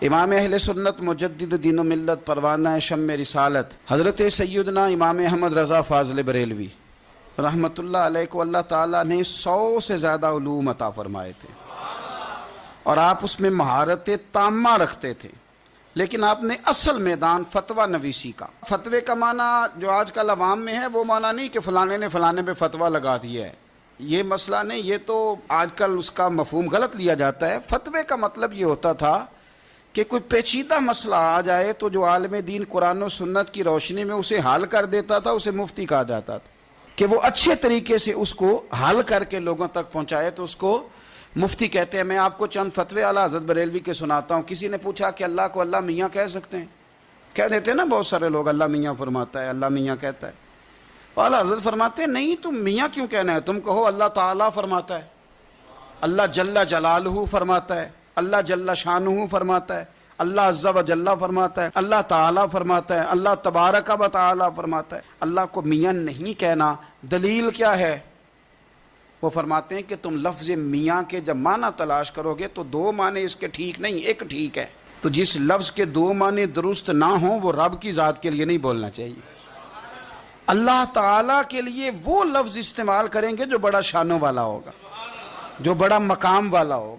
امام اہل سنت مجدد دین و ملت پروانہ شمع رسالت حضرت سیدنا امام احمد رضا فاضل بریلوی رحمۃ اللہ علیہ کو اللہ تعالیٰ نے 100 سے زیادہ علوم عطا فرمائے تھے اور آپ اس میں مہارت تامہ رکھتے تھے، لیکن آپ نے اصل میدان فتویٰ نویسی کا، فتوے کا معنی جو آج کل عوام میں ہے وہ معنی نہیں کہ فلانے نے فلانے پہ فتویٰ لگا دیا ہے، یہ مسئلہ نہیں، یہ تو آج کل اس کا مفہوم غلط لیا جاتا ہے۔ فتوے کا مطلب یہ ہوتا تھا کہ کوئی پیچیدہ مسئلہ آ جائے تو جو عالم دین قرآن و سنت کی روشنی میں اسے حل کر دیتا تھا، اسے مفتی کہا جاتا تھا، کہ وہ اچھے طریقے سے اس کو حل کر کے لوگوں تک پہنچائے تو اس کو مفتی کہتے ہیں۔ میں آپ کو چند فتوے اعلیٰ حضرت بریلوی کے سناتا ہوں۔ کسی نے پوچھا کہ اللہ کو اللہ میاں کہہ سکتے ہیں؟ کہہ دیتے ہیں نا بہت سارے لوگ، اللہ میاں فرماتا ہے، اللہ میاں کہتا ہے۔ اعلیٰ حضرت فرماتے ہیں نہیں، تم میاں کیوں کہنا ہے، تم کہو اللہ تعالیٰ فرماتا ہے، اللہ جل جلالہ فرماتا ہے، اللہ جل شانہ فرماتا ہے، اللہ عز و جل فرماتا ہے، اللہ تعالیٰ فرماتا ہے، اللہ تبارک و تعالی فرماتا ہے۔ اللہ کو میاں نہیں کہنا، دلیل کیا ہے؟ وہ فرماتے ہیں کہ تم لفظ میاں کے جب معنی تلاش کرو گے تو 2 معنی اس کے ٹھیک نہیں، ایک ٹھیک ہے۔ تو جس لفظ کے 2 معنی درست نہ ہوں وہ رب کی ذات کے لیے نہیں بولنا چاہیے۔ اللہ تعالیٰ کے لیے وہ لفظ استعمال کریں گے جو بڑا شانوں والا ہوگا، جو بڑا مقام والا ہوگا۔